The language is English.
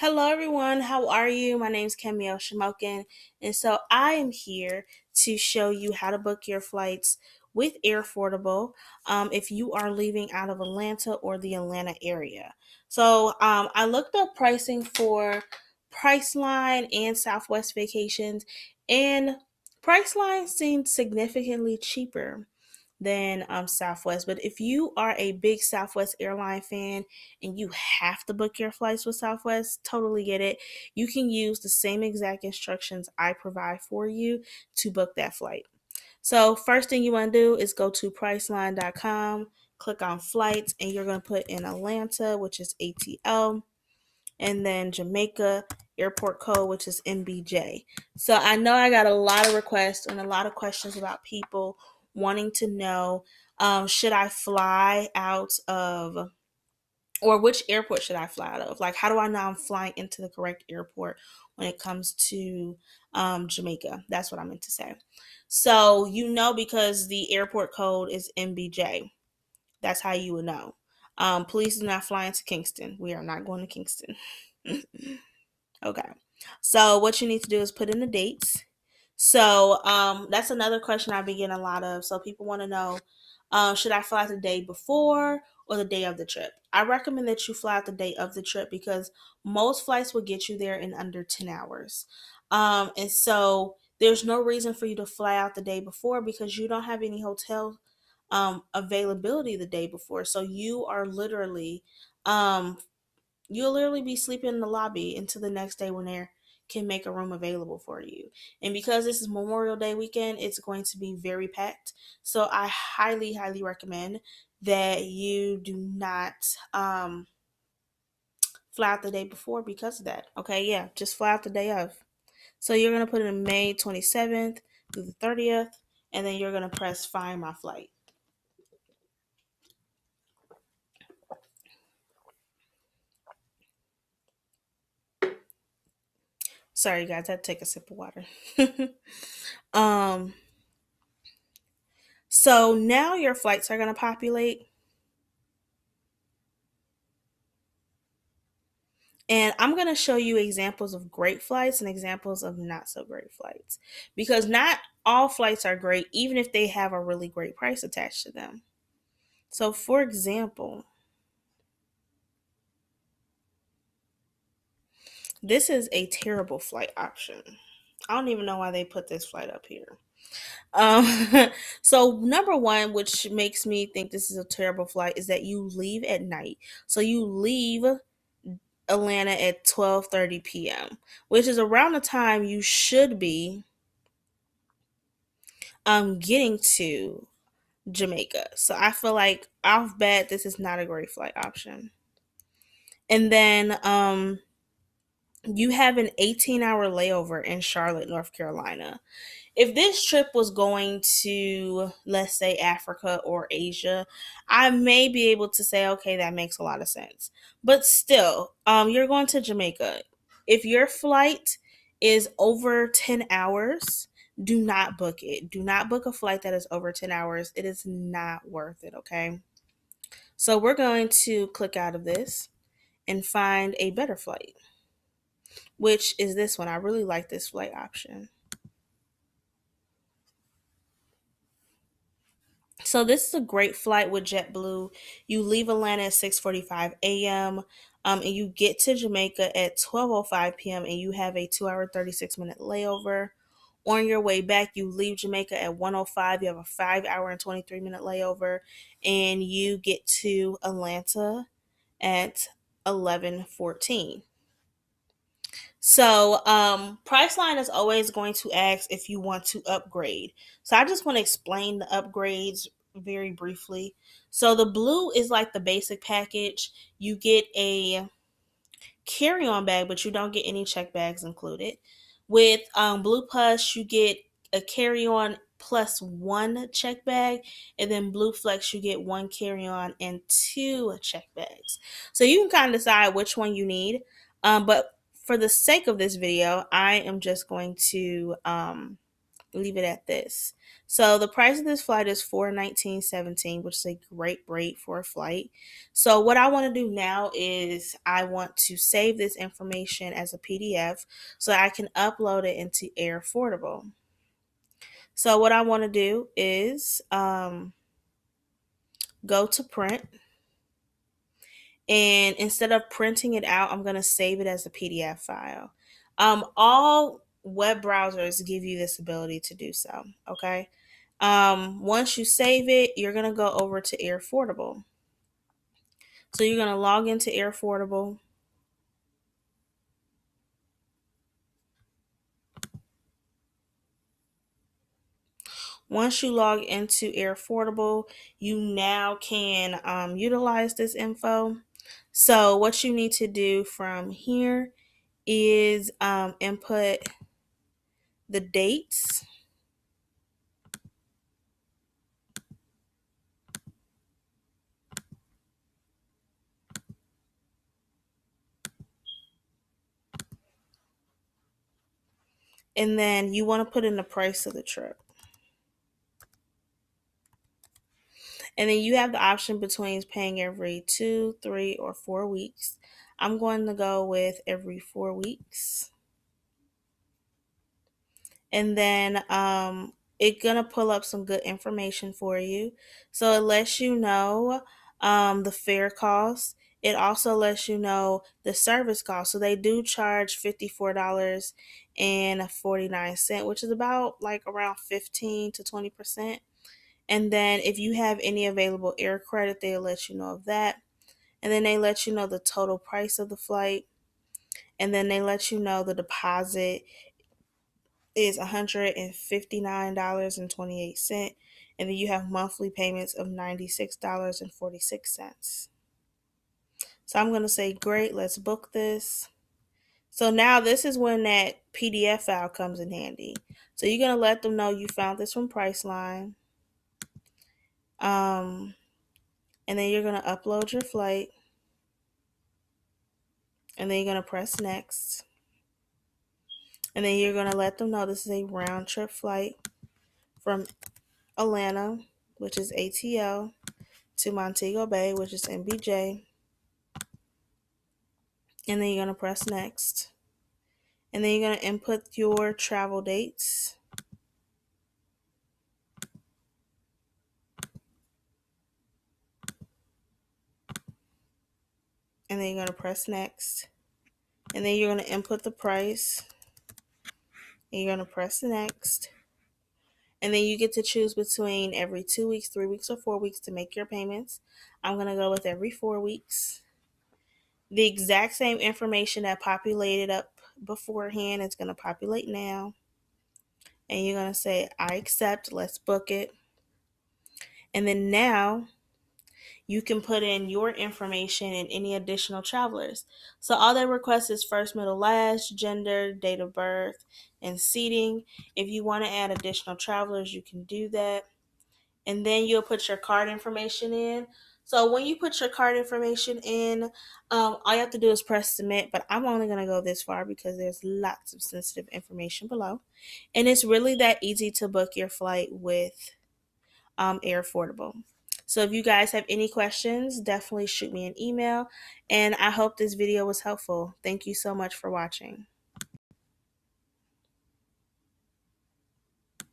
Hello, everyone. How are you? My name is Camille Shamokin, and so I am here to show you how to book your flights with Airfordable if you are leaving out of Atlanta or the Atlanta area. I looked up pricing for Priceline and Southwest Vacations, and Priceline seemed significantly cheaper than Southwest. But if you are a big Southwest airline fan and you have to book your flights with Southwest, totally get it. You can use the same exact instructions I provide for you to book that flight. So, first thing you want to do is go to priceline.com, click on flights, and you're going to put in Atlanta, which is ATL, and then Jamaica airport code, which is MBJ. So I know I got a lot of requests and a lot of questions about people wanting to know, should I fly out of, or which airport should I fly out of? Like, how do I know I'm flying into the correct airport when it comes to Jamaica? That's what I meant to say. So, because the airport code is MBJ, that's how you would know. Please do not fly into Kingston. We are not going to Kingston. Okay. So what you need to do is put in the dates. That's another question I've been getting a lot of. So people want to know, should I fly the day before or the day of the trip? I recommend that you fly out the day of the trip because most flights will get you there in under 10 hours. And so there's no reason for you to fly out the day before because you don't have any hotel availability the day before. So um, you'll literally be sleeping in the lobby until the next day when they can make a room available for you. And because this is Memorial Day weekend, it's going to be very packed. So I highly, highly recommend that you do not fly out the day before because of that. Okay, yeah, just fly out the day of. So you're going to put in May 27th through the 30th, and then you're going to press find my flight. Sorry, guys, I had to take a sip of water. um, so now your flights are going to populate. And I'm going to show you examples of great flights and examples of not so great flights. Because not all flights are great, even if they have a really great price attached to them. So, for example, this is a terrible flight option. I don't even know why they put this flight up here. So number one, which makes me think this is a terrible flight, is that you leave at night. So you leave Atlanta at 12:30 p.m., which is around the time you should be getting to Jamaica. So I feel like off bat this is not a great flight option. And then you have an 18-hour layover in Charlotte, North Carolina. If this trip was going to, let's say, Africa or Asia, I may be able to say, okay, that makes a lot of sense. But still, you're going to Jamaica. If your flight is over 10 hours, do not book it. Do not book a flight that is over 10 hours. It is not worth it, okay? So we're going to click out of this and find a better flight, which is this one. I really like this flight option. So this is a great flight with JetBlue. You leave Atlanta at 6:45 a.m. And you get to Jamaica at 12:05 p.m. and you have a 2-hour 36-minute layover. On your way back, you leave Jamaica at 1:05. You have a 5-hour and 23-minute layover, and you get to Atlanta at 11:14. So, Priceline is always going to ask if you want to upgrade. So, I just want to explain the upgrades very briefly. So, the blue is like the basic package. You get a carry on bag, but you don't get any check bags included. With Blue Plus, you get a carry on plus one check bag, and then Blue Flex, you get one carry on and two check bags. So you can kind of decide which one you need. But for the sake of this video, I am just going to leave it at this. So the price of this flight is $419.17, which is a great rate for a flight. So what I want to do now is I want to save this information as a PDF so I can upload it into Air Affordable. So what I want to do is go to print, and instead of printing it out, I'm going to save it as a PDF file. All web browsers give you this ability to do so. Okay. Once you save it, you're going to go over to Air Affordable. So you're going to log into Air Affordable. Once you log into Air Affordable, you now can utilize this info. So what you need to do from here is input the dates, and then you want to put in the price of the trip. And then you have the option between paying every 2, 3, or 4 weeks. I'm going to go with every 4 weeks. And then it's gonna pull up some good information for you. So it lets you know the fare cost. It also lets you know the service cost. So they do charge $54.49, which is about like around 15 to 20%. And then if you have any available air credit, they'll let you know of that. And then they let you know the total price of the flight. And then they let you know the deposit is $159.28. And then you have monthly payments of $96.46. So I'm going to say, great, let's book this. So now this is when that PDF file comes in handy. So you're going to let them know you found this from Priceline. Um, and then you're going to upload your flight. And then you're going to press next. And then you're going to let them know this is a round trip flight from Atlanta, which is ATL, to Montego Bay, which is MBJ. And then you're going to press next. And then you're going to input your travel dates. And then you're going to press next. And then you're going to input the price. And you're going to press next. And then you get to choose between every 2 weeks, 3 weeks, or 4 weeks to make your payments. I'm going to go with every 4 weeks. The exact same information that populated up beforehand is going to populate now. And you're going to say, I accept, let's book it. And then now you can put in your information and any additional travelers. So all they request is first, middle, last, gender, date of birth, and seating. If you want to add additional travelers, you can do that. And then you'll put your card information in. So when you put your card information in, all you have to do is press submit, but I'm only going to go this far because there's lots of sensitive information below. And it's really that easy to book your flight with Air Affordable. So if you guys have any questions, definitely shoot me an email. And I hope this video was helpful. Thank you so much for watching.